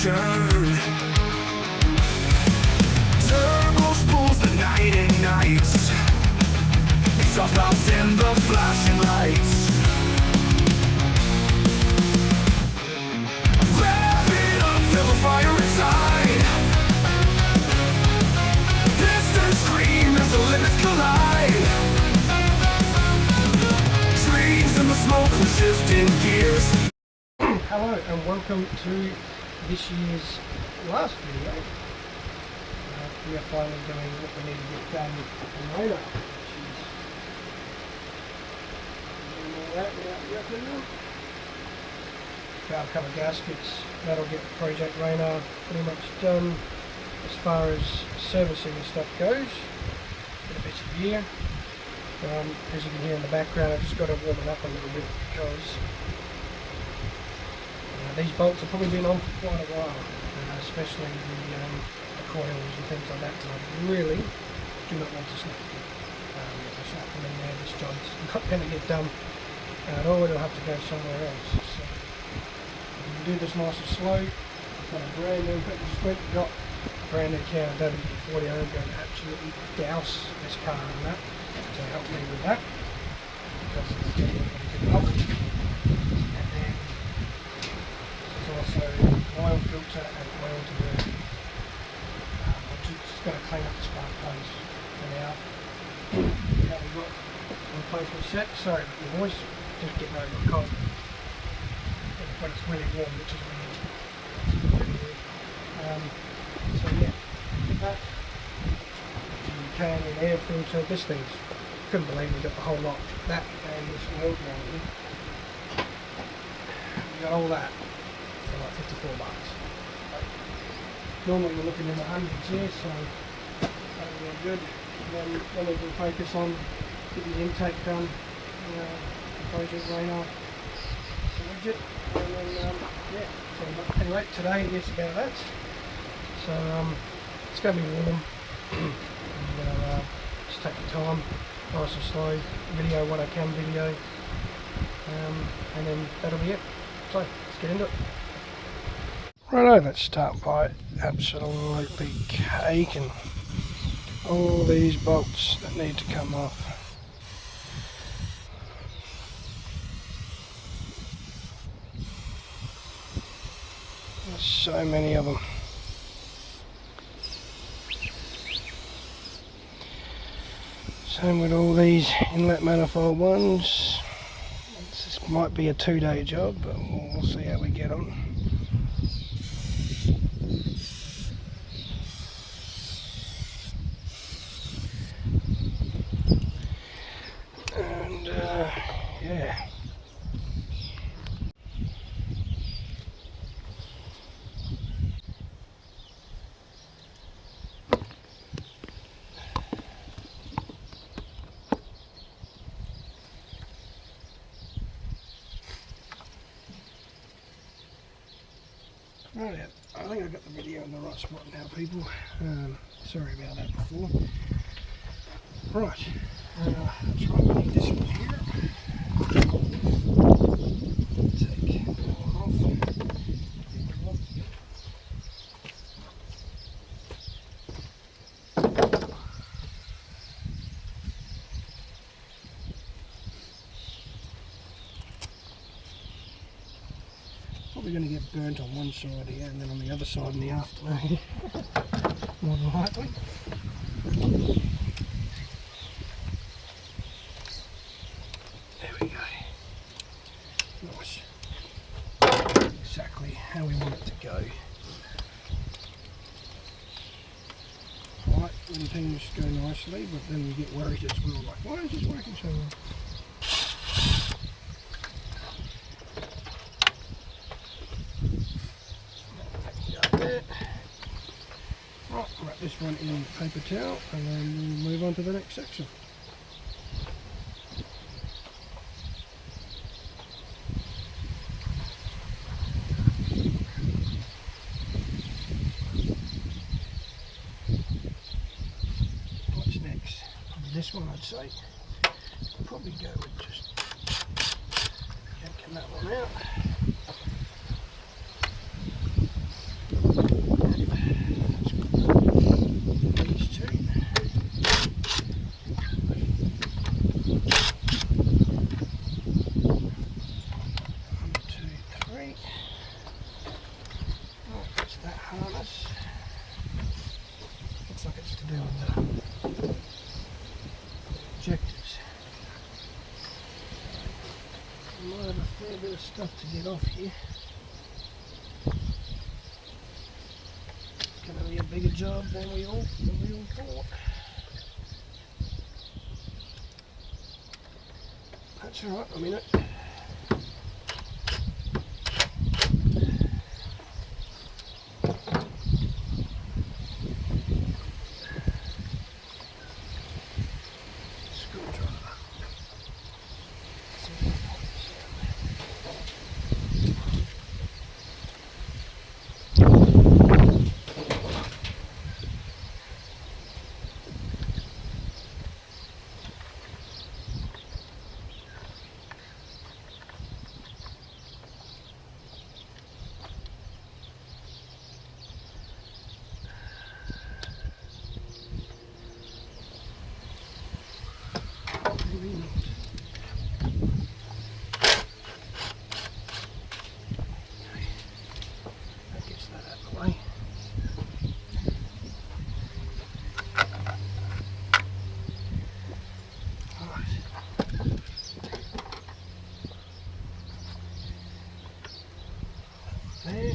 return. Turbos pulls the night and nights, soft thoughts in the flashing lights. Rev it up, feel the fire inside. Pistons scream as the limits collide. Dreams in the smoke from shifting gears. Hello and welcome to this year's last video. We are finally doing what we need to get done in Raynar, which is about a couple of gaskets. That'll get Project Raynar pretty much done as far as servicing and stuff goes. Been a busy year. As you can hear in the background, I've just got to warm it up a little bit because these bolts have probably been on for quite a while, especially the coils and things like that. And I really do not want to snap them. If I snap them in there, this job's not going to get done at all. It'll have to go somewhere else. So I'm going to do this nice and slow. I've got a brand new squint, got a brand new Counter WD-40. I'm going to absolutely douse this car in that to help me with that, because it's getting pretty good off. And then there's also oil filter and oil to burn. I'm just going to clean up the spark plugs for now. Now we've got the replacement set. Sorry about the voice, just getting over the cold. But it's really warm, which is really weird. So yeah, that can and air filter. This thing's, couldn't believe we got the whole lot. That and this oil ground. We got all that for like 54 bucks. Normally we're looking in the hundreds here, so that'll be good. And then we can focus on getting the intake done, the Project Raynar budget. And then yeah. So anyway, today is about that. So it's going to be warm. I'm going to just take the time, nice and slow, video what I can video, and then that'll be it. So let's get into it. Righto, let's start by absolutely caking all these bolts that need to come off. There's so many of them. Same with all these inlet manifold ones. This might be a 2-day job, but we'll see how we get on. And yeah. Right, I think I got the video in the right spot now, people. Sorry about that before. Right, that's right, we need this one here. Take that one off. Probably going to get burnt on one side here and then on the other side in the afternoon. More than likely. There we go. Nice. Exactly how we want it to go. Right, when things go nicely, but then you get worried as well, like, why is this working so well? Right, wrap this one in paper towel and then we'll move on to the next section. What's next? This one I'd say. Probably go with just yanking that one out. to do with the injectors. I might have a fair bit of stuff to get off here. It's going to be a bigger job than we all thought. That's alright, I'm in it. Maybe not. That gets that out of the way. Right. There.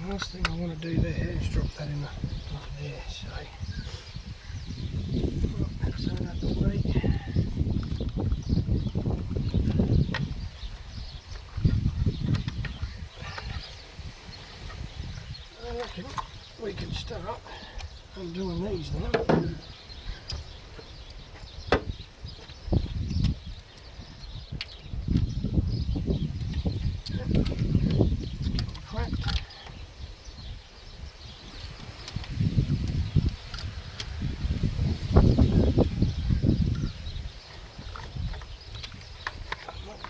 Last thing I want to do there is drop that in there, so that's that out the way. I reckon we can start undoing these now. Cracked.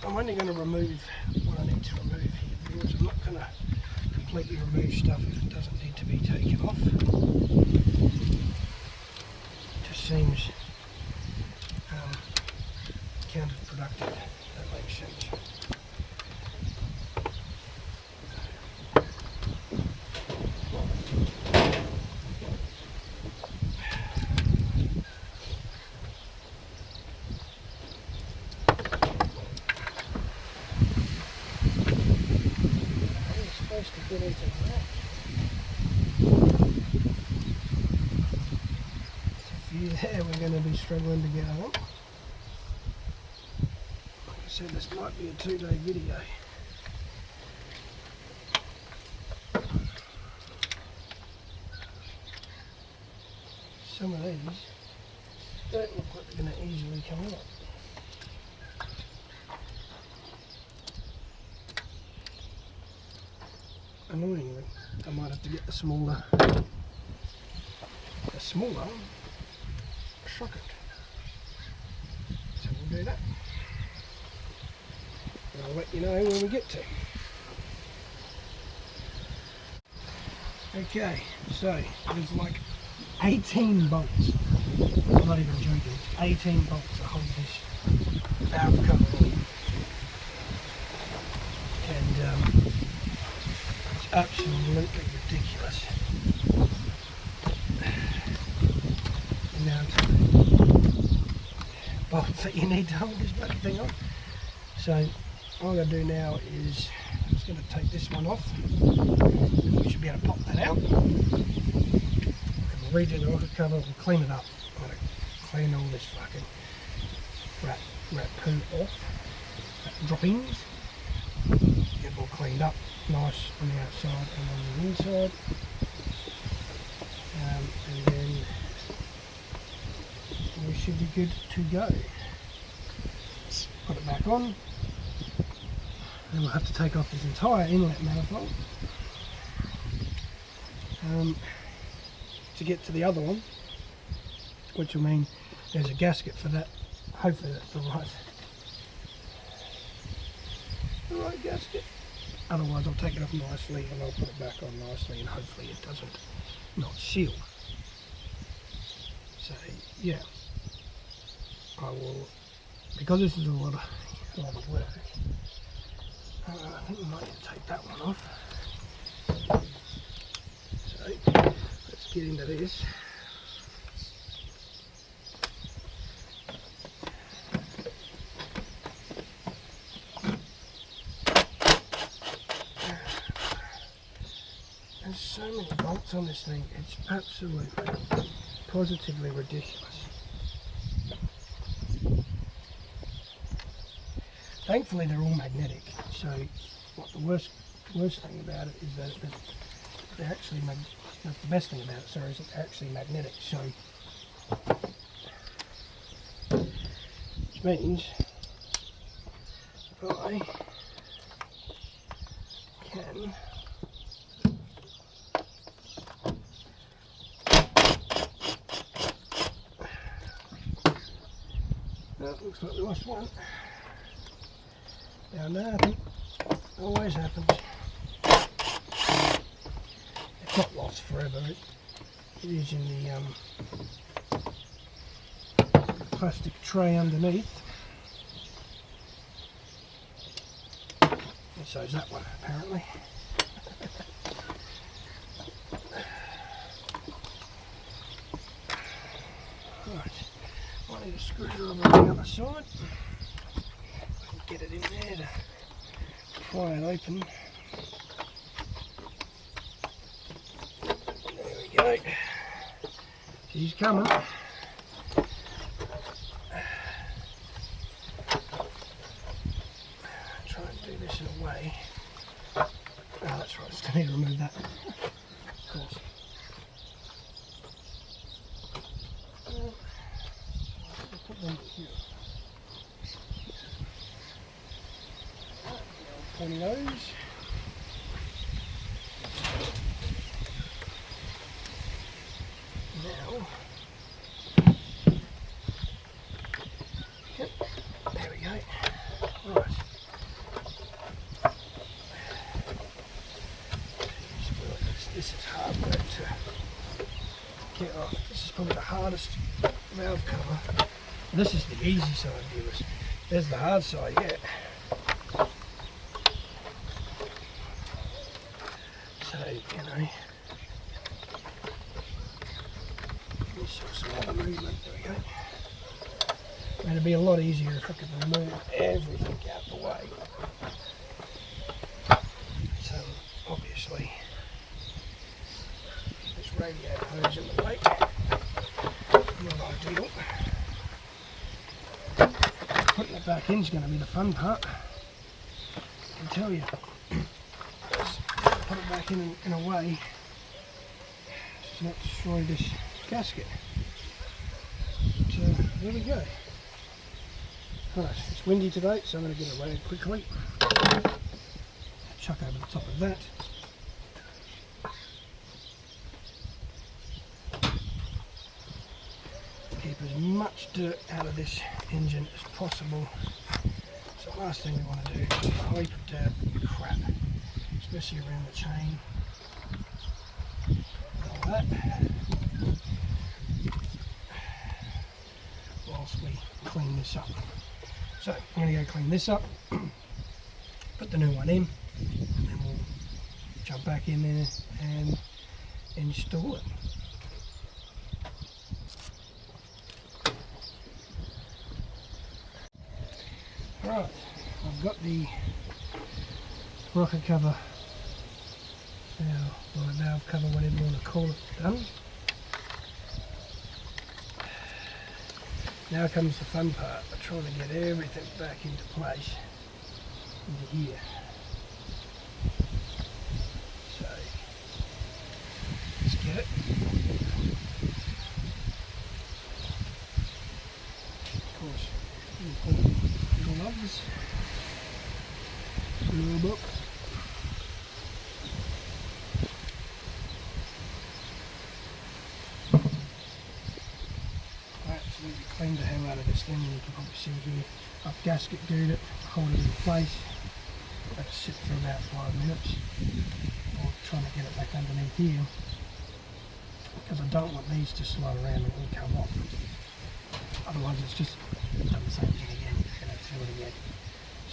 I'm only going to remove what I need to remove here, because I'm not going to completely remove stuff if it doesn't need to be taken off. It just seems counterproductive, if that makes sense. To get into that. A few there we're going to be struggling to get on. Like I said, this might be a 2-day video. Some of these don't look like they're going to easily come out. Annoyingly, I might have to get the smaller socket. So we'll do that. And I'll let you know when we get to. Okay, so there's like 18 bolts. I'm not even joking. 18 bolts that hold this valve cover on. And absolutely ridiculous. The amount of bolts that you need to hold this bloody thing on. So all I'm going to do now is I'm just going to take this one off. We should be able to pop that out. And we'll redo the rocket cover, we'll clean it up. I'm going to clean all this fucking rat poo off, droppings. Get it all cleaned up. Nice on the outside and on the inside, and then we should be good to go. Put it back on, then we'll have to take off this entire inlet manifold to get to the other one, which will mean there's a gasket for that. Hopefully that's the right gasket. Otherwise I'll take it off nicely and I'll put it back on nicely, and hopefully it doesn't not seal. So yeah, I will, because this is a lot of work, I think we might need to take that one off. So let's get into this. There's so many bolts on this thing, it's absolutely, positively ridiculous. Thankfully they're all magnetic, so what the worst thing about it is that they're actually, that's the best thing about it, sorry, is it's actually magnetic, so, which means I can looks like we lost one. Now nothing always happens. It's not lost forever. It is in the plastic tray underneath. And so is that one apparently. Right. I need a screwdriver on the other side. Get it in there to pry it open. There we go. She's coming. Try and do this in a way. Oh, that's right, I still need to remove that. Of course. Put them here. Pointy nose. Now, yep, there we go. Right. This is hard work to get off. This is probably the hardest valve cover. This is the easy side, viewers. There's the hard side yet. So, you know, this sort of movement, there we go. And it'd be a lot easier if I could remove everything out the way. So, obviously, this radiator hose in the way. Not ideal. Putting it back in is going to be the fun part. I can tell you. Put it back in a way to not destroy this gasket. So there we go. Right, it's windy today, so I'm going to get a rag quickly. Chuck over the top of that. Keep as much dirt out of this engine as possible. So the last thing we want to do is a heap of dirt, crap, especially around the chain. All that. Whilst we clean this up. So I'm going to go clean this up, put the new one in, and then we'll jump back in there and install it. Right, I've got the rocker cover, or valve cover, whatever you want to call it, done. Now comes the fun part, of trying to get everything back into place, into here. So, let's get it. Of course, gloves, lube up. Cleaned the hell out of this thing, and you can probably see here I've gasket glued it, hold it in place. Let it sit for about 5 minutes before trying to get it back underneath here, because I don't want these to slide around and all come off. Otherwise it's just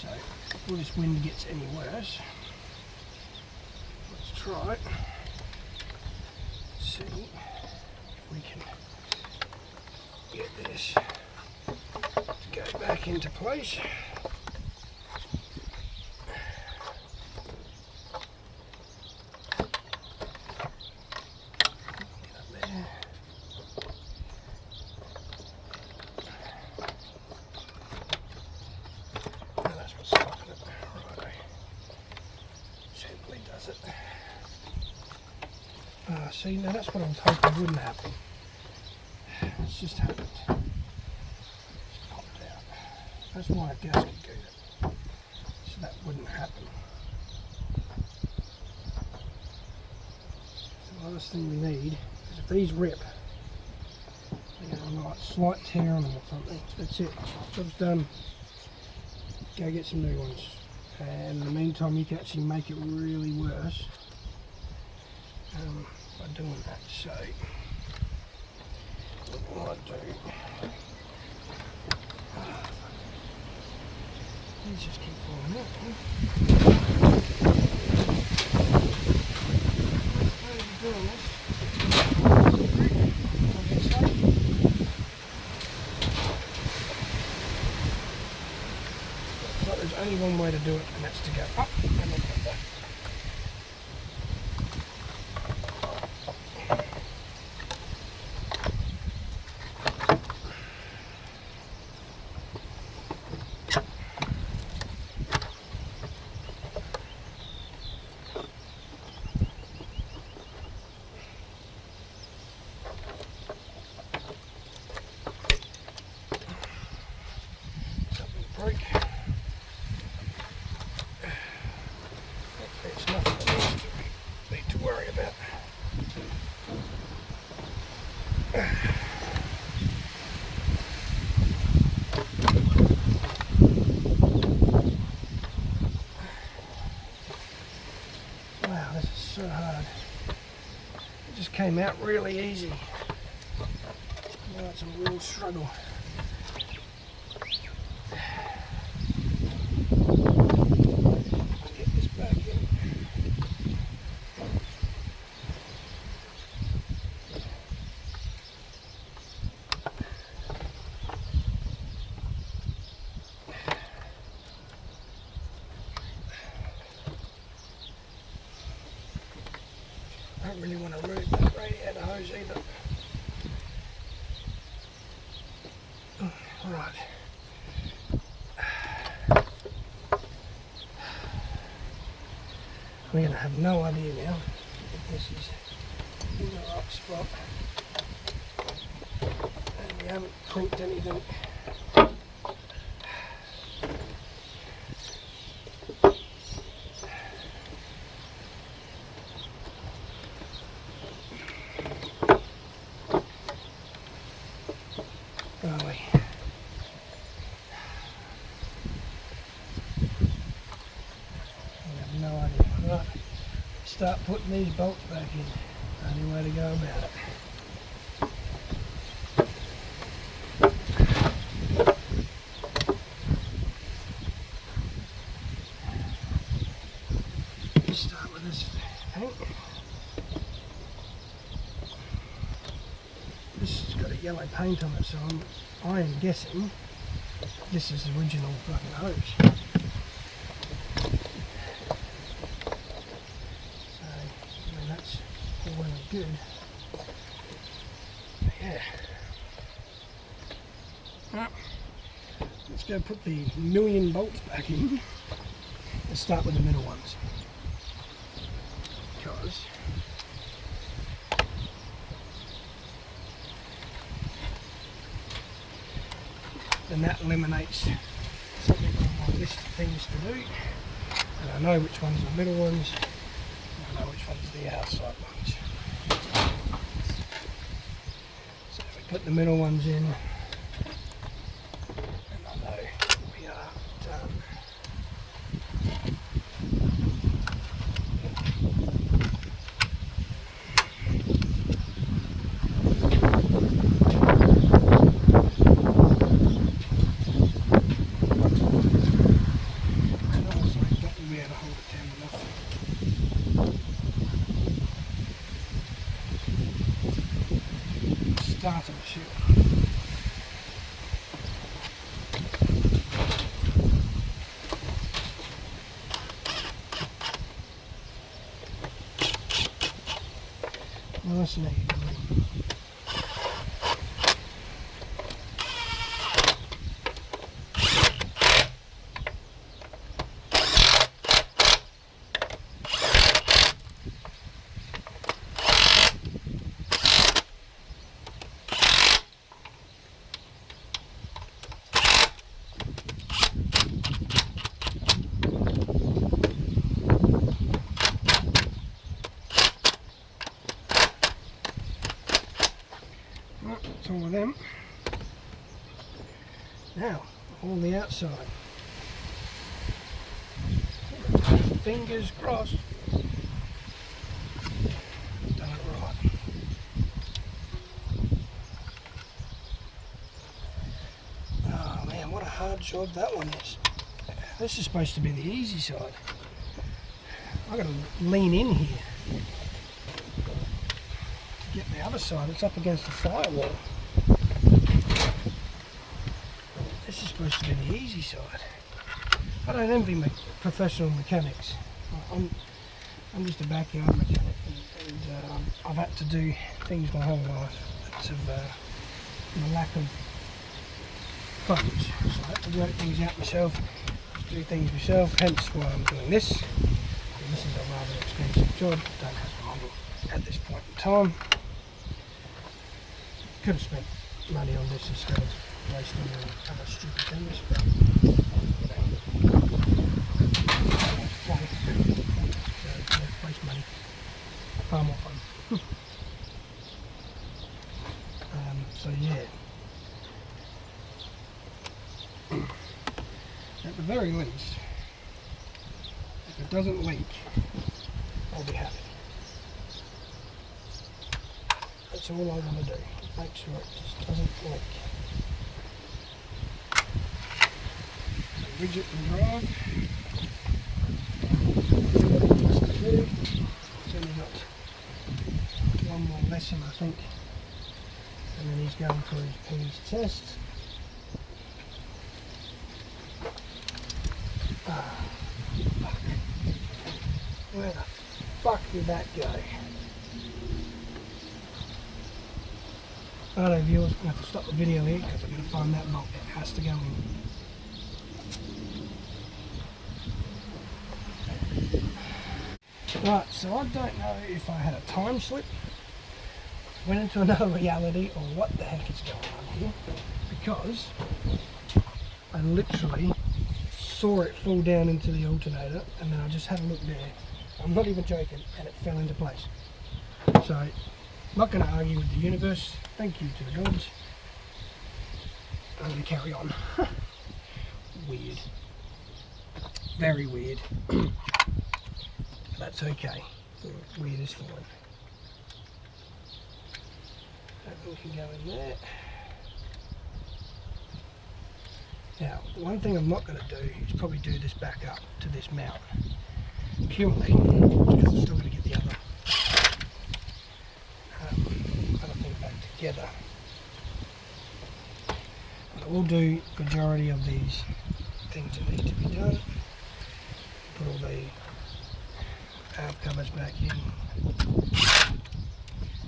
So before this wind gets any worse, let's try it. See if we can get this to go back into place. See, now that's what I was hoping wouldn't happen. It's just happened. Just popped out. That's why a gasket goes it. So that wouldn't happen. So the last thing we need is if these rip, you know, like slight tear on them or something, that's it. Job's done. Go get some new ones. And in the meantime, you can actually make it really worse. By doing that, so what I do, these just keep falling out. How are you doing this? So there's only one way to do it, and that's to go up and then like that. Break. It's nothing else to need to worry about. Wow, this is so hard. It just came out really easy. Now it's a real struggle. I don't really want to remove that radiator hose either. Alright. We're going to have no idea now if this is in the right spot. And we haven't crinked anything. Start putting these bolts back in. Only way to go about it. Start with this tank. This has got a yellow paint on it, so I am guessing this is the original fucking hose. Well and good. Yeah. Right. Let's go put the million bolts back in. Let's start with the middle ones. Because then that eliminates something on my list of things to do. And I know which ones are the middle ones. I know which one's the outside ones. So if we put the middle ones in, and I know we are done. fascinating to me. That's all of them. Now, on the outside. Fingers crossed. Done it right. Oh man, what a hard job that one is. This is supposed to be the easy side. I've got to lean in here to get the other side. It's up against the firewall. This is supposed to be the easy side. I don't envy professional mechanics. I'm just a backyard mechanic, and I've had to do things my whole life that's of my lack of funds. So I have to work things out myself, do things myself, hence why I'm doing this. And this is a rather expensive job, don't have the money at this point in time. Could have spent money on this instead of wasting on other stupid things, but you know, waste money, far more fun. So yeah, at the very least, if it doesn't leak, I'll be happy. That's all I want to do, make sure it just doesn't leak. Widget and drive. What it needs to do. It's only got one more lesson, I think, and then he's going for his P's test. Ah, fuck. Where the fuck did that go? Alright viewers, I'm going to have to stop the video here because I'm going to find that bolt. It has to go in. Right, so I don't know if I had a time slip, went into another reality, or what the heck is going on here, because I literally saw it fall down into the alternator, and then I just had a look there. I'm not even joking, and it fell into place. So, I'm not going to argue with the universe. Thank you to the gods. I'm going to carry on. Weird. Very weird. That's okay. Weird is fine. That one can go in there. Now, the one thing I'm not going to do is probably do this back up to this mount. Purely because I'm still going to get the other thing back together. But I will do majority of these things that need to be done. Put all the valve covers back in.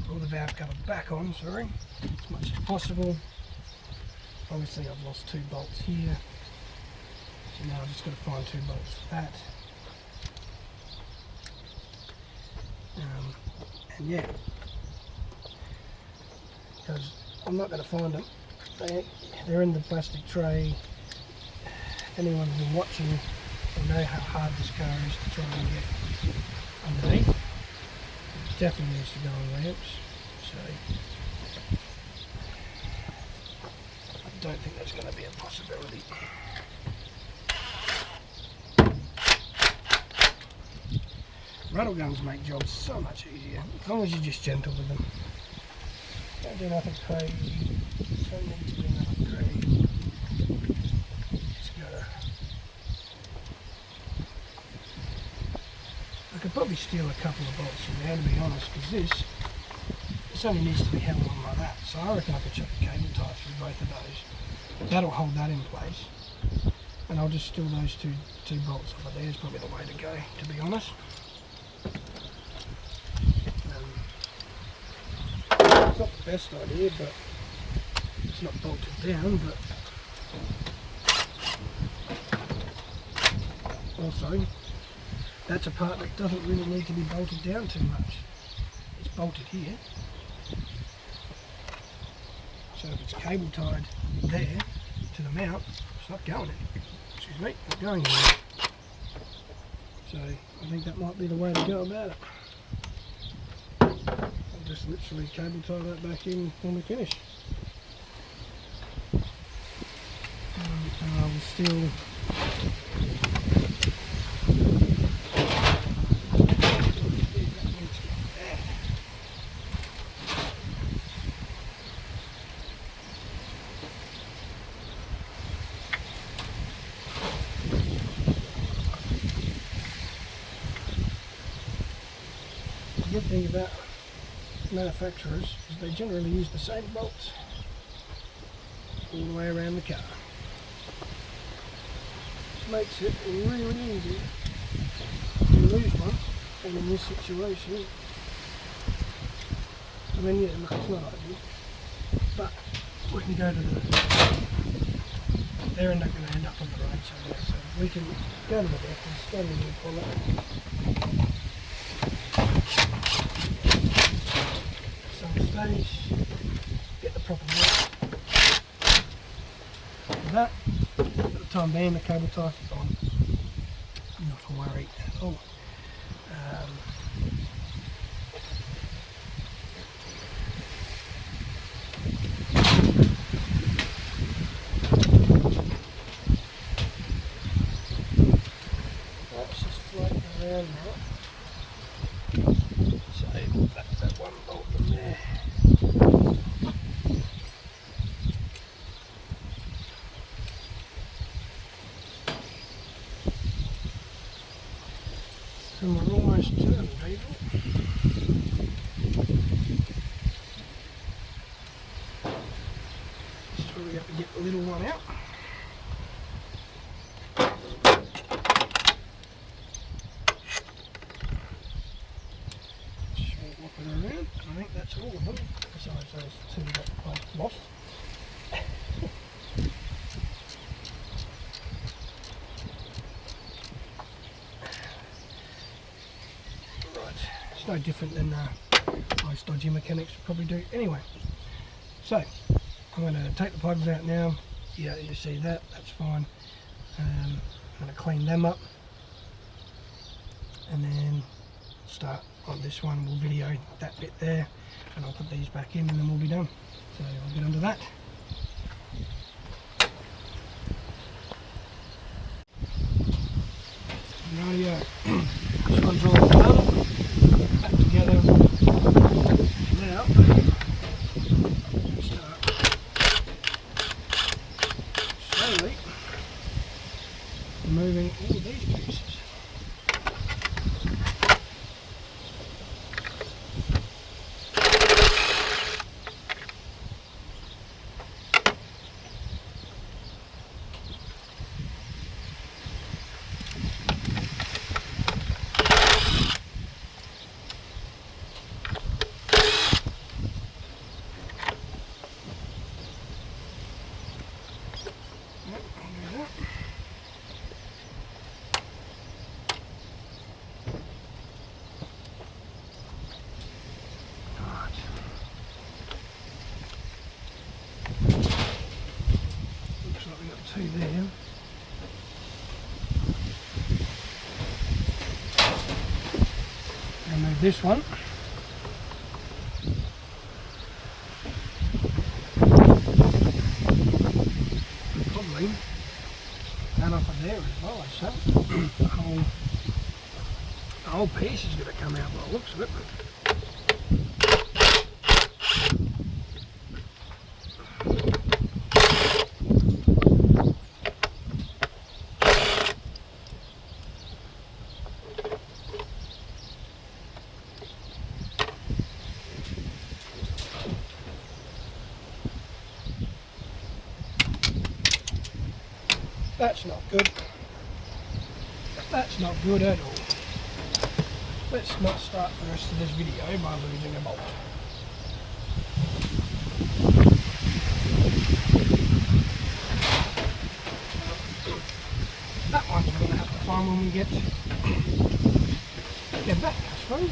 Put all the valve cover back on, sorry, as much as possible. Obviously I've lost 2 bolts here, so now I've just got to find 2 bolts for that. And yeah, because I'm not going to find them. They're in the plastic tray. Anyone who's been watching will know how hard this car is to try and get underneath. It definitely needs to go on ramps, so I don't think that's going to be a possibility. Rattle guns make jobs so much easier, as long as you're just gentle with them. Don't do nothing crazy, don't need to do nothing crazy. Just gotta... I could probably steal a couple of bolts from there, to be honest, because this only needs to be held on like that. So I reckon I could chuck a cable tie through both of those. That'll hold that in place. And I'll just steal those two bolts off of there. Is probably the way to go, to be honest. the best idea, but it's not bolted down. But also, that's a part that doesn't really need to be bolted down too much. It's bolted here. So if it's cable tied there to the mount, it's not going in. Excuse me, not going anywhere. So I think that might be the way to go about it. I'll just literally cable tie that back in when we finish. And I will still the good thing about manufacturers is they generally use the same bolts all the way around the car. Which makes it really easy to lose one, and in this situation, I mean, yeah, look, it's not ideal, but we can go to they're not going to end up on the road, so we can go to the deck and stand in and pull it. Get the proper weight. For that, at the time being, the cable tie is on. Not to worry at all. That's just floating around now. So that's that one bolt in there. And we're almost done, people. This is where we have to get the little one out. Swap it around. I think that's all of them, besides those two that I've lost. It's no different than most dodgy mechanics would probably do anyway. So I'm going to take the plugs out now. Yeah, you see that, that's fine. I'm going to clean them up and then start on this one. We'll video that bit there and I'll put these back in and then we'll be done. So I'll get onto that. Rightio, this one's all done. Back together now. Start slowly removing all of these pieces. Two there. Remove this one. Probably that off of there as well, I say. The whole piece is going to come out by the looks of it. That's not good. That's not good at all. Let's not start the rest of this video by losing a bolt. time when we get back, I suppose.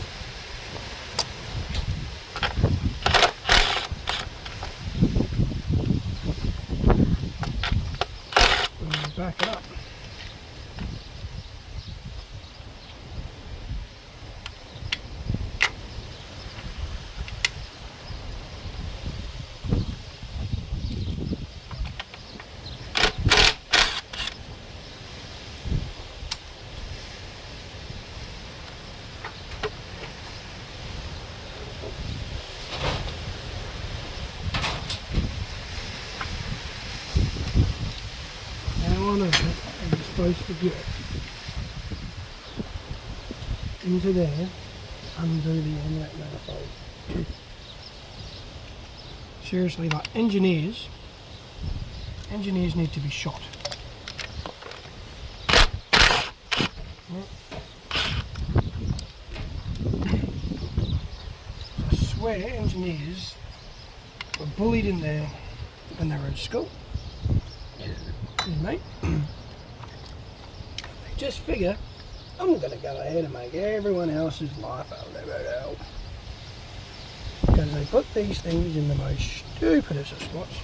And back it up. On it, and you're supposed to get into there, undo the inlet manifold. Seriously, like engineers need to be shot. I swear engineers were bullied in there when they were in school. Mate, they just figure I'm going to go ahead and make everyone else's life a living hell, because they put these things in the most stupidest of spots.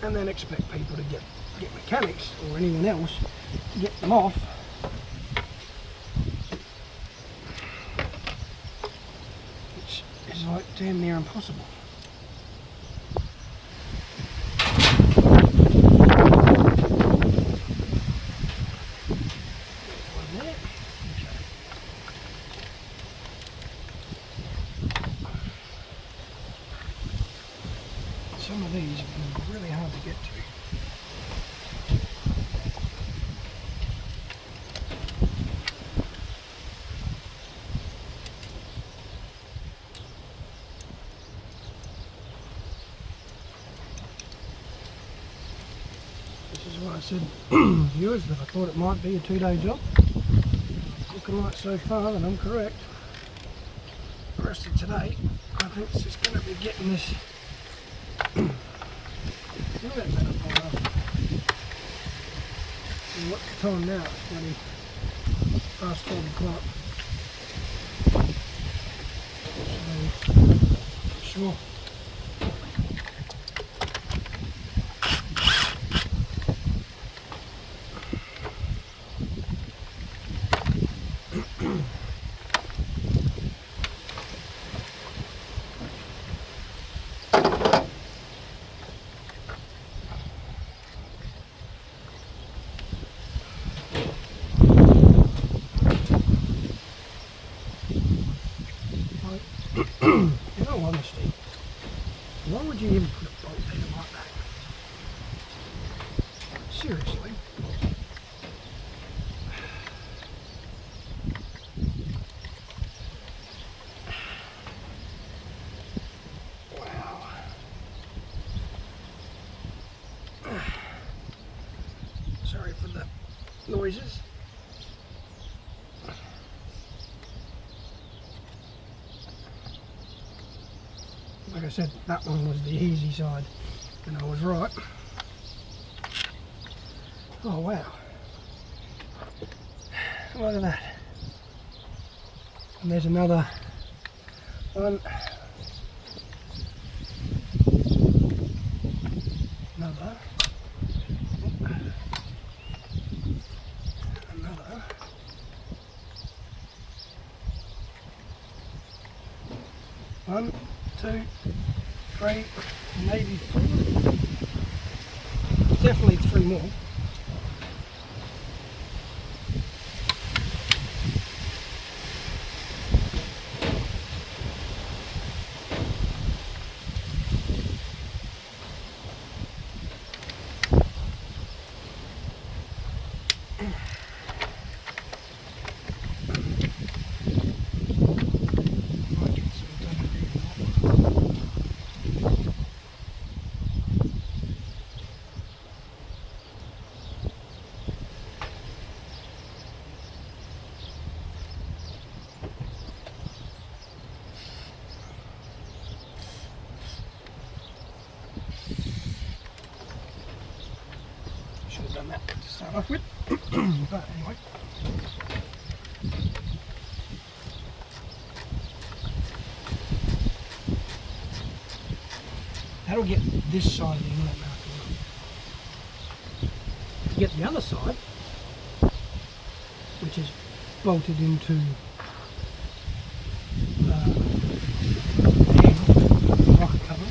And then expect people to get mechanics or anyone else to get them off. It's like damn near impossible. Some of these have been really hard to get to. I said, viewers, that I thought it might be a 2-day job. It's looking like so far that I'm correct. The rest of today, I think it's just going to be getting this inlet manifold off. And what's the time now? It's nearly past 12 o'clock. So, sure. In all honesty, why would you even put a bolt there like that? Seriously? Wow. Sorry for the noises. Like I said, that one was the easy side, and I was right. Oh wow, look at that. And there's another one, another, one, two, three, maybe four. Definitely 3 more. start off with. But anyway. That'll get this side of the inlet manifold off. To get the other side, which is bolted into the rocker cover,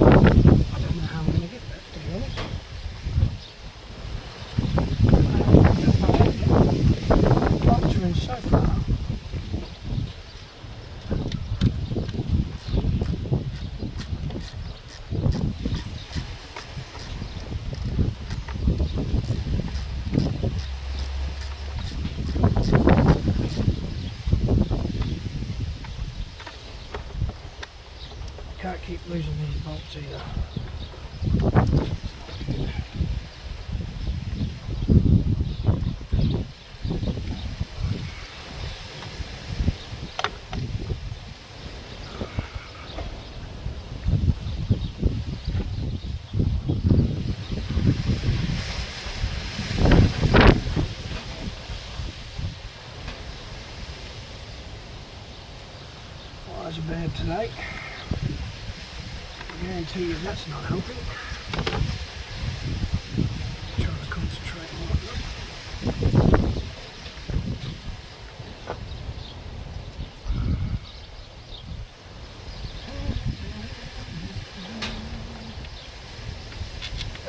I don't know how I'm going to get that, to be honest. Bolts are in so far. Can't keep losing these bolts either. Fires are bad today. I guarantee you that's not helping. Trying to concentrate on it.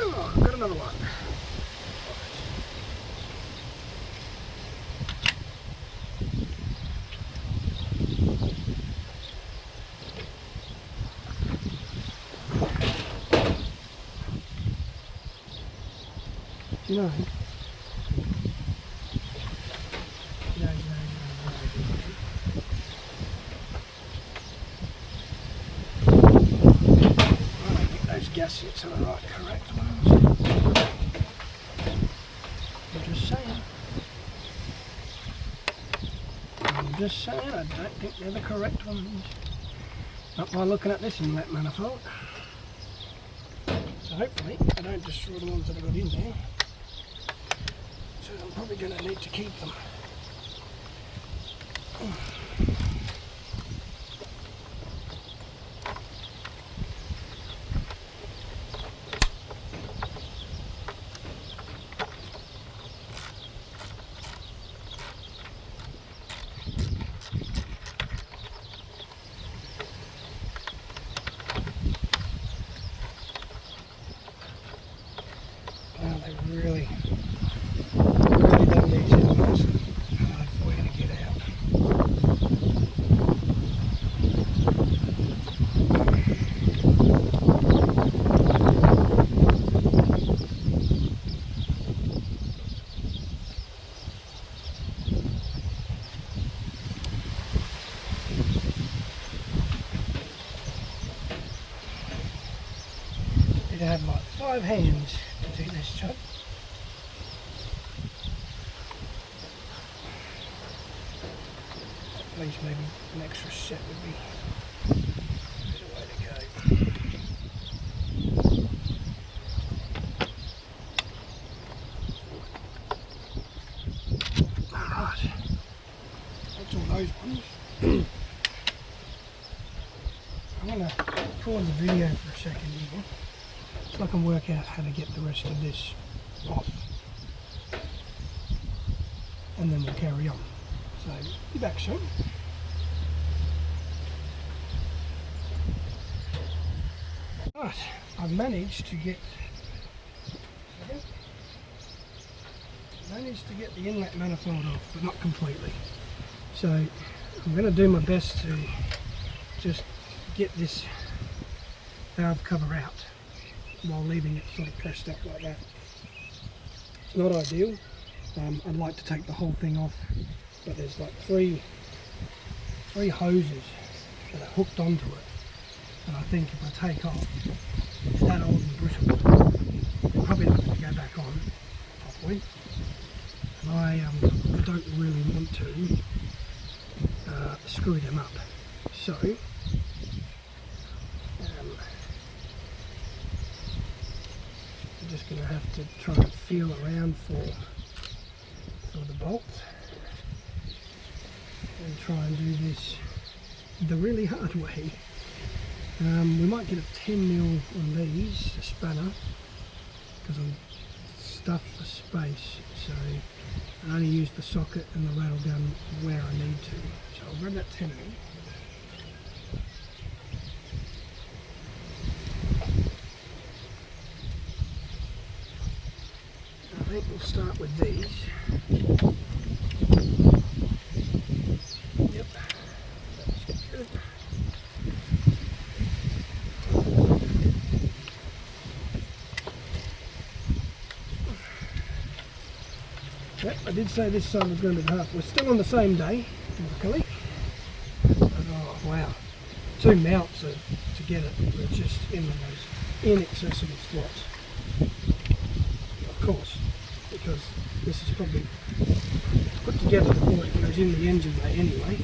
Oh, I've got another one. You know, I don't think those gaskets are the right, correct ones. I'm just saying. I don't think they're the correct ones. Not by looking at this inlet manifold. So hopefully I don't destroy the ones that I got in there. So I'm probably going to need to keep them. Wow, they really done these inlets hard for you to get out. You'd have like 5 hands to do this job. At least maybe an extra set would be a better way to go. Alright, that's all those ones. I'm going to pause the video for a second here so I can work out how to get the rest of this off, and then we'll carry on. So, be back soon. Right, I've managed to get the inlet manifold off, but not completely. So I'm going to do my best to just get this valve cover out while leaving it sort of pressed up like that. It's not ideal. I'd like to take the whole thing off, but there's like three hoses that are hooked onto it, and I think if I take off, it's that old and brittle, they're probably not going to go back on properly, and I don't really want to screw them up. So I'm just going going to have to try and feel around for the bolts and try and do this the really hard way. We might get a 10mm on these, a spanner, because I'm stuffed for space, so I only use the socket and the rattle gun where I need to. So I'll grab that 10mm. I think we'll start with these. Yep, that's good. Yep, I did say this side was going to be half. We're still on the same day, luckily. Oh wow, 2 mounts to get it. It's just in the most inaccessible spots. Of course, because this is probably put together before it goes in the engine bay anyway.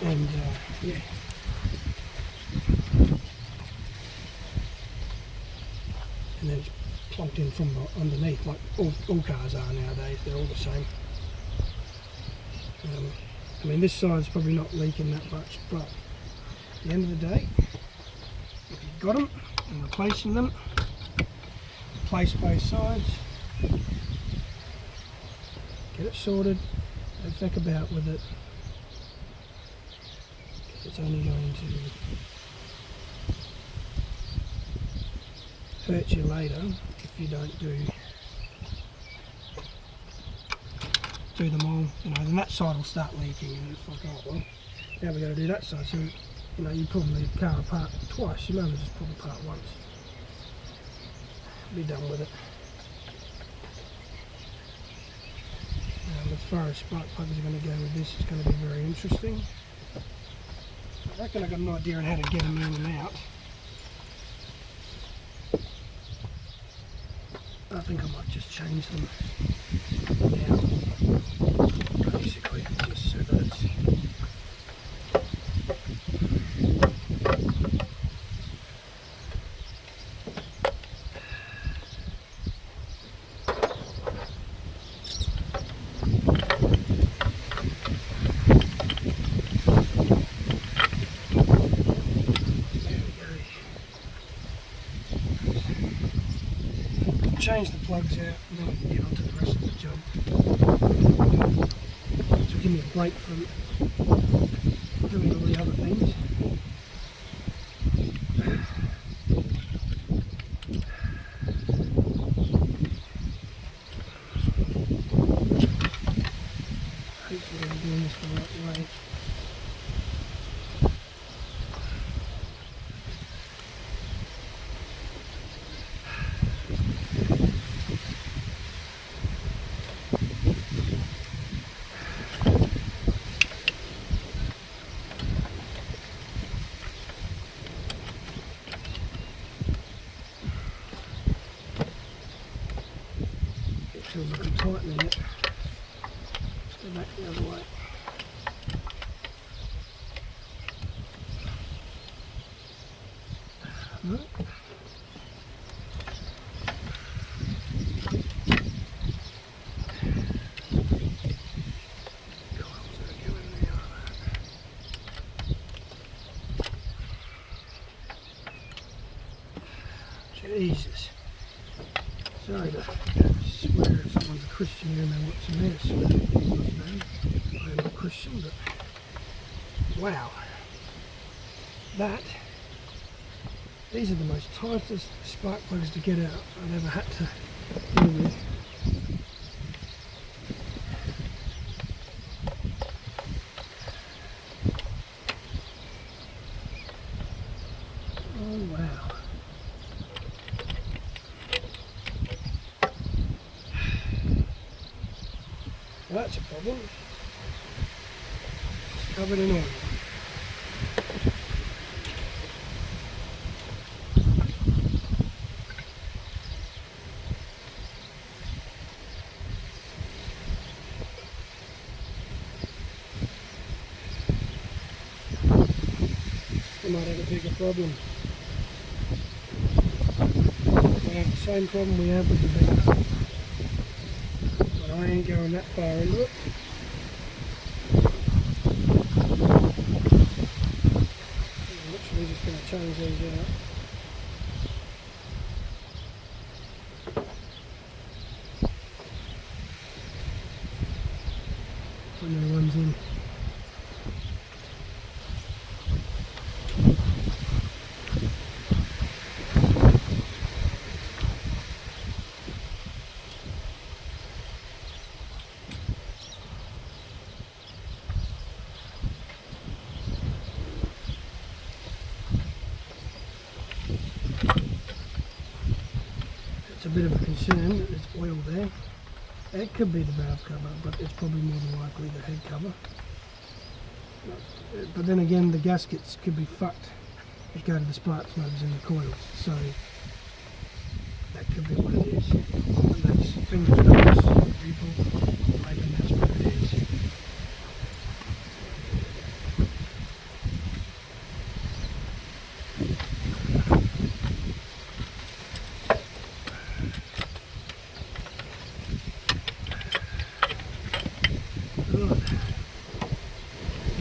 And yeah. And then it's plunked in from underneath, like all cars are nowadays. They're all the same. I mean, this side's probably not leaking that much, but at the end of the day, if you've got them and replacing them, replace both sides, get it sorted, don't feck about with it, because it's only going to hurt you later if you don't do them all, you know. Then that side will start leaking and it's like, oh well, now we've got to do that side. So, you know, you pull the car apart twice, you might as well just pull it apart once. Be done with it. As far as spark plugs are going to go with this, it's going to be very interesting. I reckon I've got an idea on how to get them in and out. I think I might just change them now, basically, just so that it's change the plugs out and then we can get on to the rest of the job. So give me a break from doing all the other things. Hopefully I'm doing this the right way. Feels like I'm tightening it. Let's go back the other way. No. Jesus. Sorry to swear if someone's a Christian here and they're watching this. I'm not a Christian, but wow. These are the most tightest spark plugs to get out I've ever had to deal with. Oh wow. Well, that's a problem. It's covered in oil. We might have a bigger problem. same problem we have with the bed. But I ain't going that far into it. I'm literally just going to change these out. Put new ones in. It's a bit of a concern that there's oil there. It could be the valve cover, but it's probably more than likely the head cover. But then again, the gaskets could be fucked that go to the spark plugs in the coils, so that could be what it is. And that's fingers crossed, people, maybe that's what it is.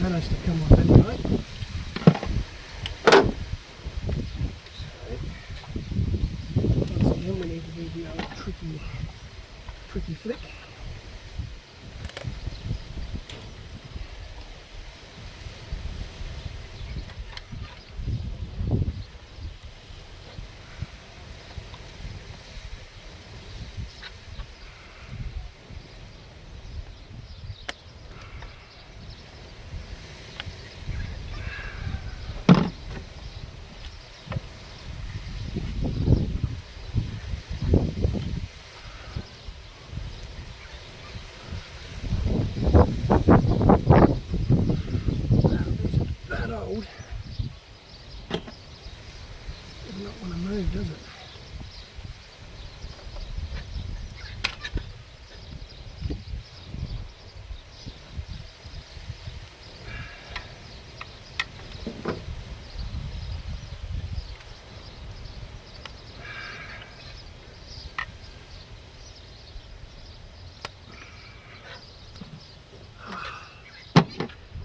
That has to come off anyway. So, once again, we need to do the old tricky flick. That old does not want to move, does it?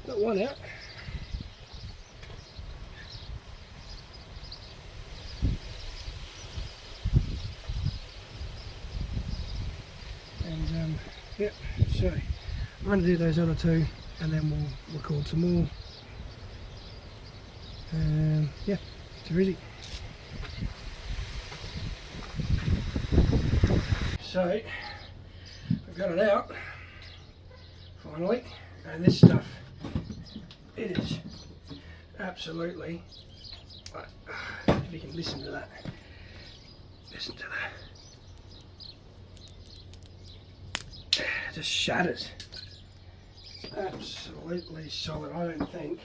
Got one out. And yep, so I'm going to do those other two and then we'll record some more. Yeah, too easy. So I've got it out finally, and this stuff, it is absolutely, if you can listen to that, listen to that, it just shatters. It's absolutely solid. I don't think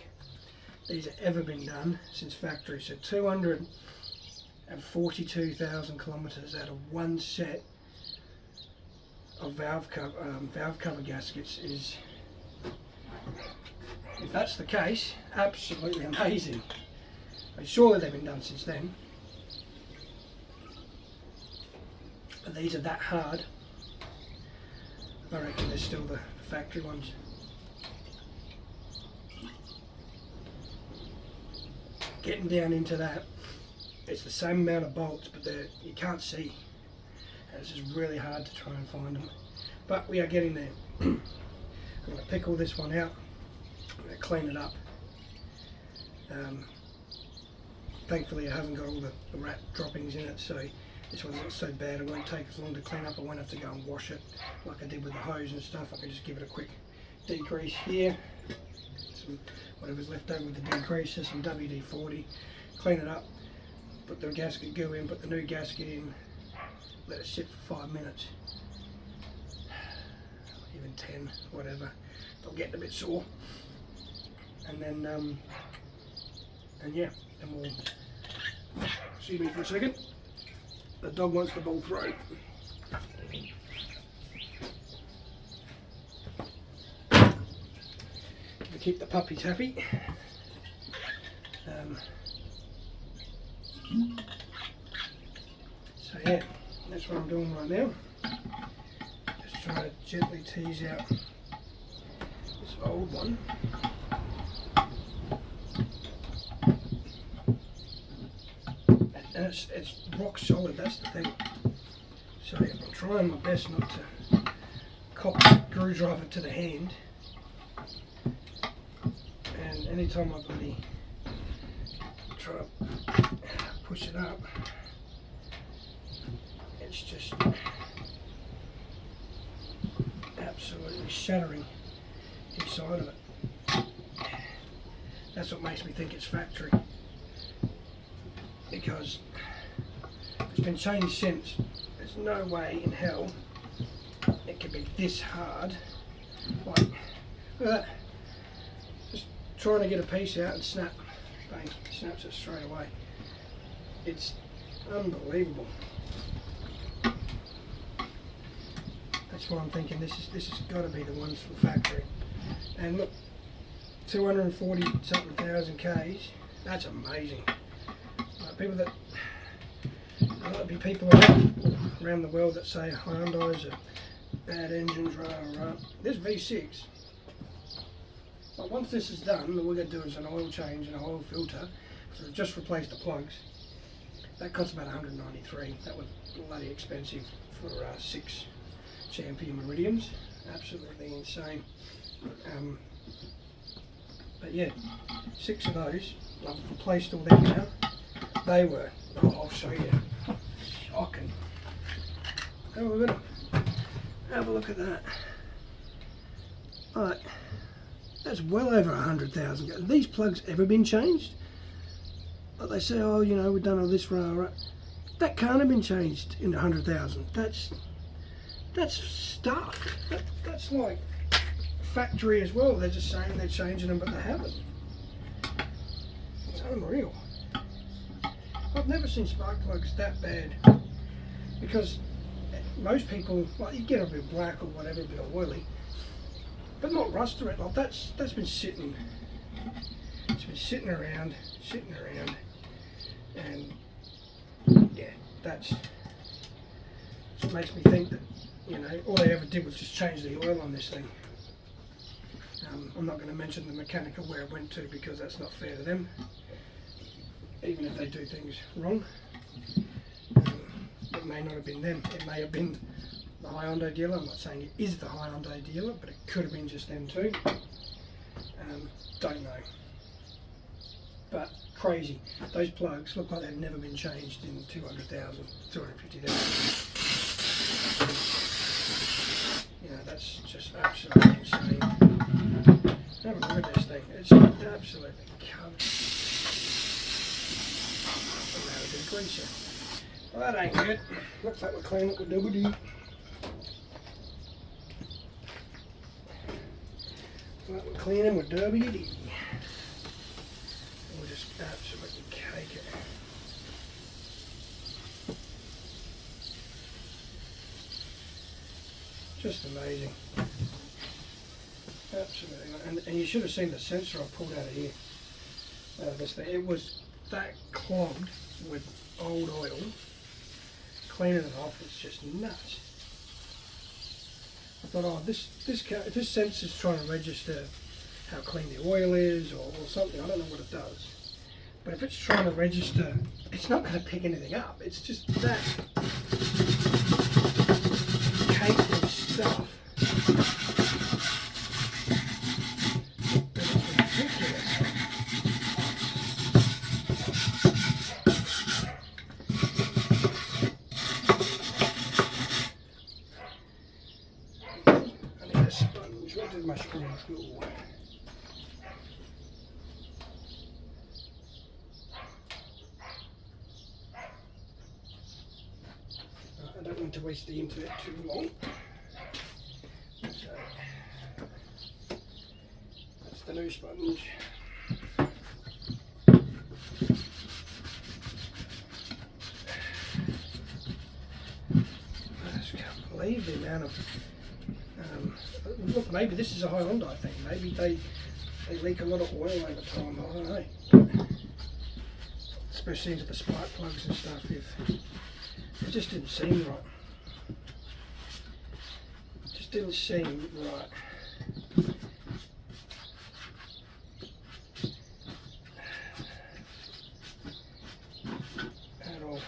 these have ever been done since factory. So 242,000 kilometres out of one set of valve cover gaskets is, if that's the case, absolutely amazing. I'm sure they've been done since then, but these are that hard. I reckon they're still the factory ones. Getting down into that, it's the same amount of bolts, but you can't see. And it's just really hard to try and find them. But we are getting there. I'm going to pick all this one out. I'm going to clean it up. Thankfully, it hasn't got all the rat droppings in it, so this one's not so bad. It won't take as long to clean up. I won't have to go and wash it like I did with the hose and stuff. I can just give it a quick degrease here. Some whatever's left over with the degreaser, some WD-40, clean it up, put the gasket goo in, put the new gasket in, let it sit for 5 minutes, even 10, whatever. They'll get a bit sore, and then and yeah, and we'll, excuse me for a second, the dog wants the ball thrown. To keep the puppies happy. So yeah, that's what I'm doing right now. Just trying to gently tease out this old one. And it's rock solid, that's the thing. So I'm trying my best not to cop the screwdriver to the hand. And anytime I bloody try to push it up, it's just absolutely shattering inside of it. That's what makes me think it's factory, because it's been changed since. There's no way in hell it could be this hard. Like, look at that. Just trying to get a piece out and snap, bang, snaps it straight away. It's unbelievable. That's why I'm thinking this has got to be the ones from factory. And look, 240 something thousand Ks. That's amazing. Like people that might be people around the world that say Hyundai's are bad engines, rah rah. This V6. But once this is done, all we're going to do is an oil change and an oil filter. So we've just replaced the plugs. That cost about 193. That was bloody expensive for 6 Champion Meridians. Absolutely insane. But yeah, 6 of those. I've replaced all them now. They were, oh, I'll show you. Shocking. Have a look at them. Have a look at that. Alright, that's well over 100,000. Have these plugs ever been changed? Like they say, oh, you know, we've done all this, rah. That can't have been changed in 100,000. That's stuff. That's like factory as well. They're just saying they're changing them, but they haven't. It's unreal. I've never seen spark plugs that bad, because most people, like, you get a bit black or whatever, a bit oily, but not rust or it. Like that's been sitting. It's been sitting around, and yeah, that's what makes me think that, you know, all they ever did was just change the oil on this thing. I'm not going to mention the mechanic where it went to, because that's not fair to them, even if they do things wrong. It may not have been them, it may have been the Hyundai dealer. I'm not saying it is the Hyundai dealer, but it could have been just them too. Don't know. But crazy. Those plugs look like they've never been changed in 200,000, 250,000. You know, that's just absolutely insane. Have a look at this thing. It's absolutely covered. I'm out of bit of greaser. Well, that ain't good. Looks like we're cleaning up with double D. Like we're cleaning with WD. We'll just absolutely cake it. Just amazing. Absolutely. And you should have seen the sensor I pulled out of here. This thing. It was that clogged with old oil. Cleaning it off, it's just nuts. I thought, oh, this sensor's trying to register how clean the oil is or something. I don't know what it does. But if it's trying to register, it's not going to pick anything up. It's just that caked with stuff. It's ridiculous. I need a sponge. Where did my sponge go? I don't want to waste the internet too long. So that's the new sponge. I just can't believe the amount of look, maybe this is a Hyundai thing. Maybe they leak a lot of oil over time. I don't know. Especially into the spark plugs and stuff. If it just didn't seem right. didn't seem right. At all.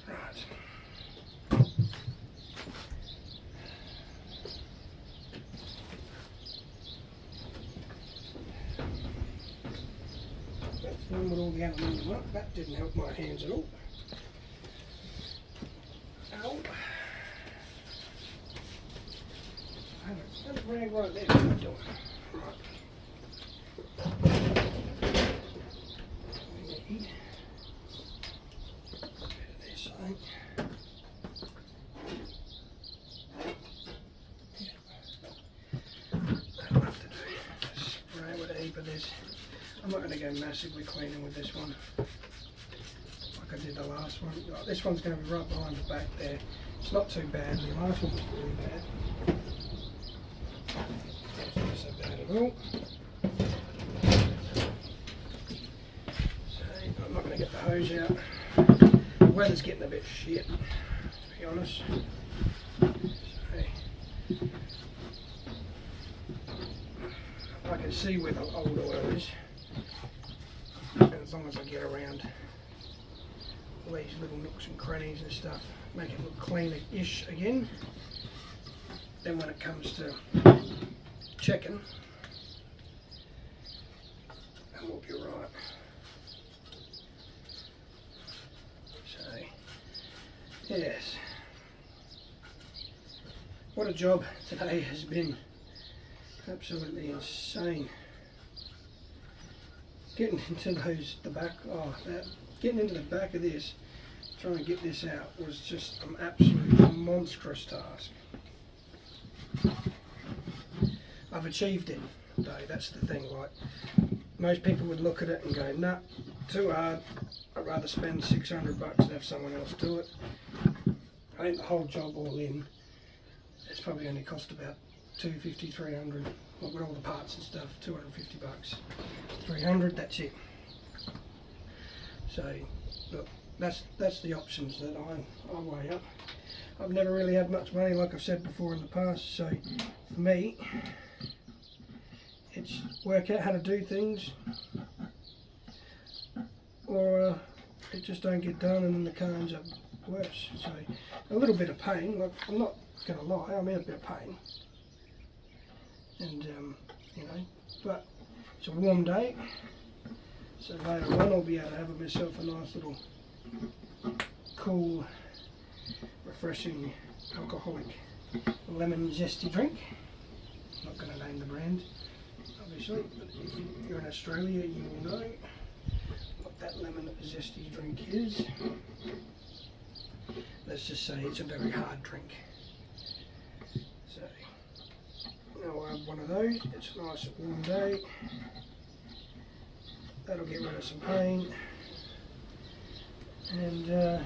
Right. That's the one with all the aluminium up. That didn't help my hands at all. Ow. I have a rag right there. What am I doing? Right. We need a bit of this, I think. That'll have to do. Spray with a heap of this. I'm not going to go massively cleaning with this one like I did the last one. This one's going to be right behind the back there. It's not too bad. The last one was really bad. It's not so bad at all. So I'm not going to get the hose out. The weather's getting a bit shit, to be honest. So, I can see where the old oil is. And as long as I get around all these little nooks and crannies and stuff, make it look clean-ish again, then when it comes to checking, I will be right. So, yes. What a job today has been. Absolutely insane. Getting into getting into the back of this, trying to get this out was just an absolute monstrous task. I've achieved it though, that's the thing. Like, most people would look at it and go, nah, too hard, I'd rather spend 600 bucks and have someone else do it. I think the whole job all in, it's probably only cost about 250, 300, with all the parts and stuff, 250 bucks, 300, that's it. So, look, that's the options that I weigh up. I've never really had much money, like I've said before in the past, so for me, it's work out how to do things, or it just don't get done and then the car ends up worse. So, a little bit of pain, like, I'm not going to lie, I'm in a bit of pain. And, you know, but it's a warm day, so later on I'll be able to have myself a nice little cool, refreshing, alcoholic lemon zesty drink. I'm not going to name the brand, obviously, but if you're in Australia you will know what that lemon zesty drink is. Let's just say it's a very hard drink. So, I'll have one of those. It's a nice warm day. That'll get rid of some pain. And yeah.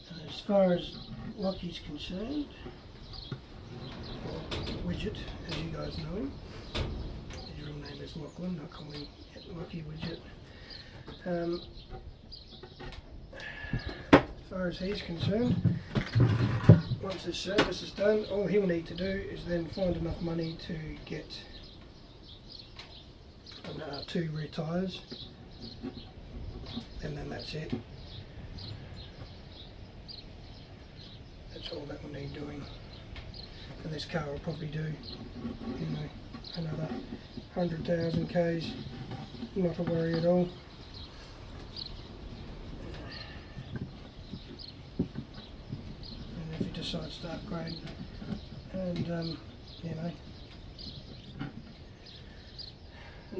And as far as Lockie's concerned, Widget, as you guys know him, his real name is Lachlan, I call him Lockie Widget. As far as he's concerned, once his service is done, all he'll need to do is then find enough money to get 2 rear tyres, and then that's it. That's all that will need doing. And this car will probably do, you know, another 100,000 Ks, not a worry at all. Decides to upgrade, and you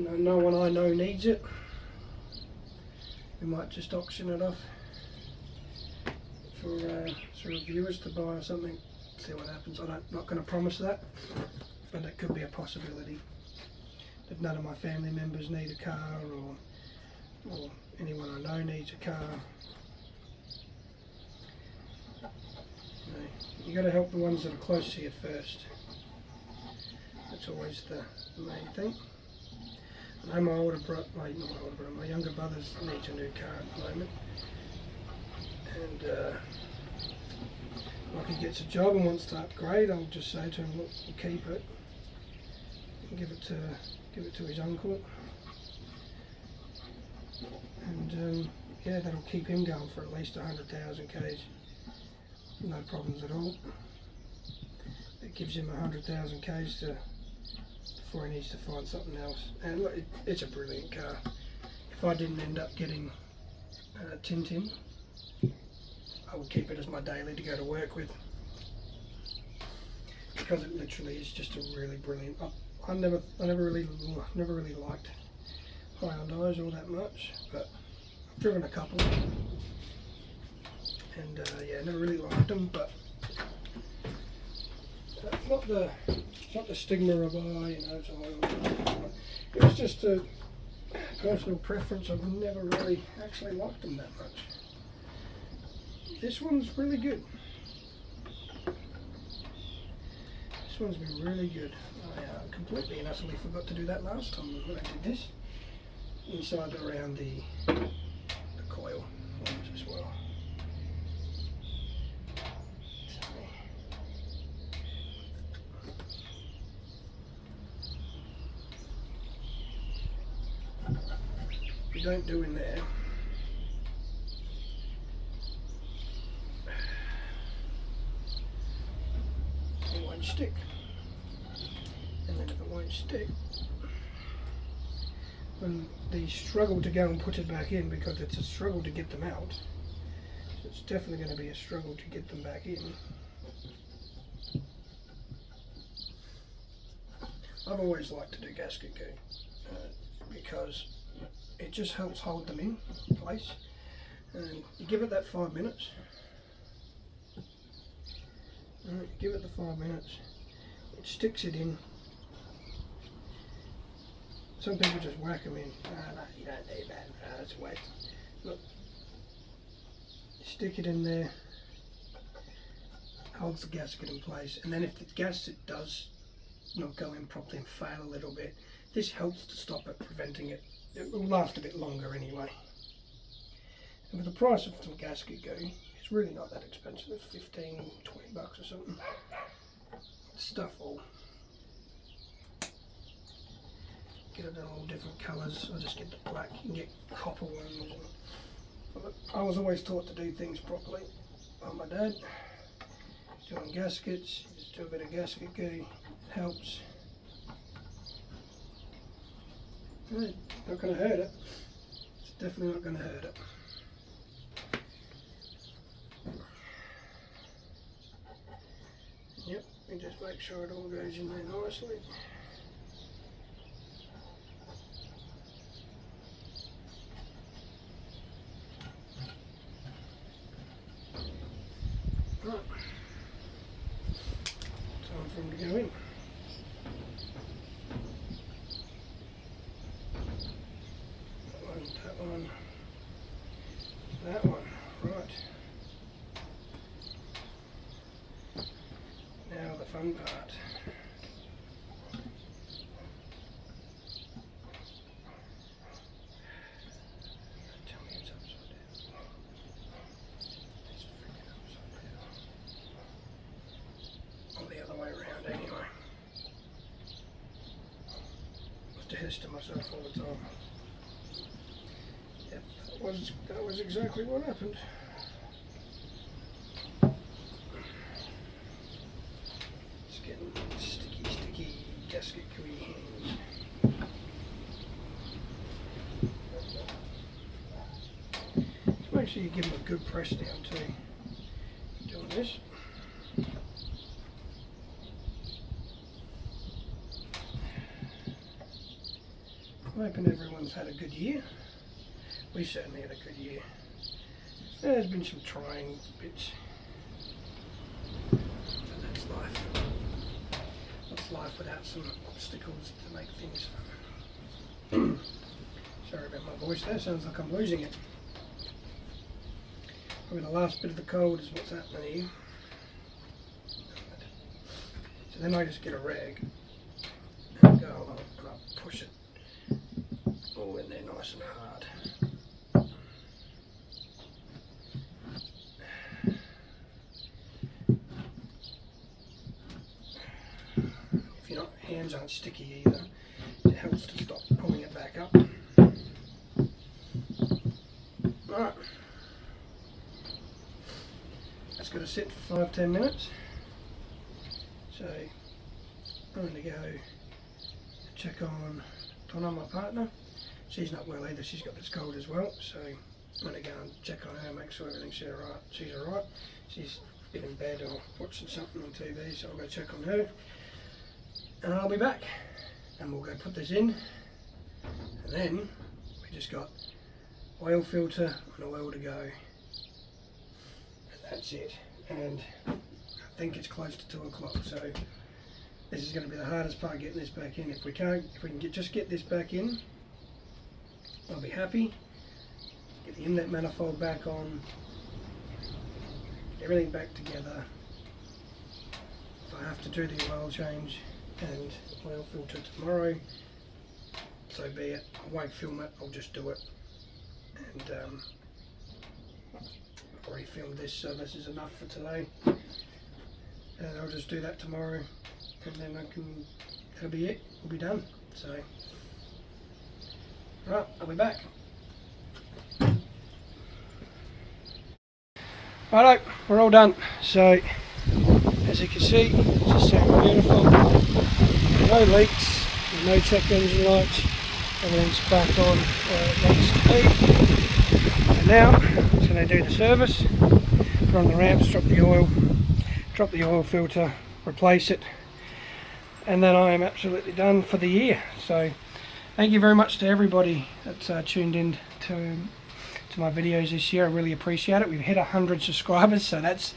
know, no one I know needs it, we might just auction it off for viewers to buy or something. See what happens. I'm not going to promise that, but it could be a possibility. If none of my family members need a car, or anyone I know needs a car, you got to help the ones that are close to you first. That's always the main thing. I know my older brother, not my older brother, my younger brothers needs a new car at the moment, and like he gets a job and wants to upgrade, I'll just say to him, look, we'll keep it and give it to his uncle, and yeah, that'll keep him going for at least 100,000 k's, no problems at all. It gives him 100,000 k's before he needs to find something else. And look, it's a brilliant car. If I didn't end up getting Tintin, I would keep it as my daily to go to work with, because it literally is just a really brilliant. I never really liked Hyundais all that much, but I've driven a couple, and yeah, never really liked them. But it's not the stigma of it was just a personal preference. I've never really actually liked them that much. This one's really good. This one's been really good. I completely and utterly forgot to do that last time when I did this. Inside around the coil ones as well. If you don't do in there, it won't stick. And then if it won't stick, when the struggle to go and put it back in, because it's a struggle to get them out, so it's definitely going to be a struggle to get them back in. I've always liked to do gasket goo because it just helps hold them in place, and you give it that 5 minutes. Give it the 5 minutes, it sticks it in. Some people just whack them in. No, you don't do that. No, that's a waste. Look, stick it in there, holds the gasket in place, and then if the gasket does not go in properly and fail a little bit, this helps to stop it, preventing it. It will last a bit longer anyway. And with the price of some gasket goo, it's really not that expensive, 15, 20 bucks or something. Stuff all. Get it in all different colours. I just get the black. You can get copper ones. But I was always taught to do things properly by my dad. Doing gaskets, you just do a bit of gasket goo. It helps. Not going to hurt it. It's definitely not going to hurt it. Yep, and just make sure it all goes in there nicely. Right, time for them to go in. That one, right. Now the fun part. Tell me it's upside down. It's freaking upside down. Or the other way around anyway. I have to hiss to myself all the time. Yep, that was exactly what happened. It's getting sticky gasket gooey hands. So make sure you give them a good press down too. Doing this. I'm hoping everyone's had a good year. We certainly had a good year. There's been some trying bits, but that's life. That's life without some obstacles to make things fun. Sorry about my voice there, sounds like I'm losing it. Probably the last bit of the cold is what's happening here. So then I just get a rag and go along and I push it all in there nice and hard. If your hands aren't sticky either, it helps to stop pulling it back up. Right, that's got to sit for 5-10 minutes. So I'm going to go check on Donna, my partner. She's not well either, she's got this cold as well, so I'm going to go and check on her, make sure everything's alright. She's alright. She's been in bed or watching something on TV, so I'll go check on her. And I'll be back, and we'll go put this in, and then we just got oil filter and oil to go, and that's it. And I think it's close to 2 o'clock, so this is going to be the hardest part, getting this back in. If we can just get this back in, I'll be happy. Get the inlet manifold back on, get everything back together. If I have to do the oil change and oil filter tomorrow, so be it. I won't film it, I'll just do it. And I've already filmed this, so this is enough for today. And I'll just do that tomorrow, and then that'll be it, we'll be done. So, right, I'll be back. Righto, we're all done. So, as you can see, it's just sounding beautiful. No leaks, no check engine lights. Everything's back on where it needs to be. And now, I'm just going to do the service. Put on the ramps, drop the oil filter, replace it, and then I am absolutely done for the year. So, thank you very much to everybody that's tuned in to my videos this year. I really appreciate it. We've hit 100 subscribers, so that's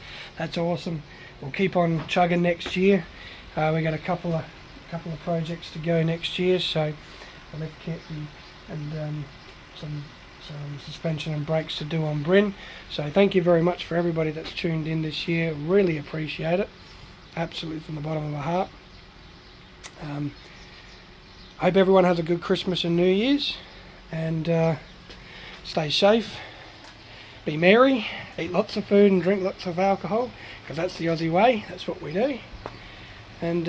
awesome. We'll keep on chugging next year. We got a couple of projects to go next year, so a lift kit and some suspension and brakes to do on Bryn. So thank you very much for everybody that's tuned in this year. Really appreciate it, absolutely from the bottom of my heart. I hope everyone has a good Christmas and New Year's, and stay safe, be merry, eat lots of food and drink lots of alcohol, because that's the Aussie way, that's what we do. And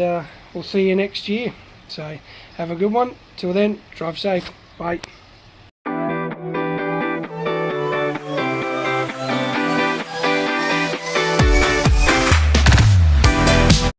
we'll see you next year. So have a good one. Till then, drive safe. Bye.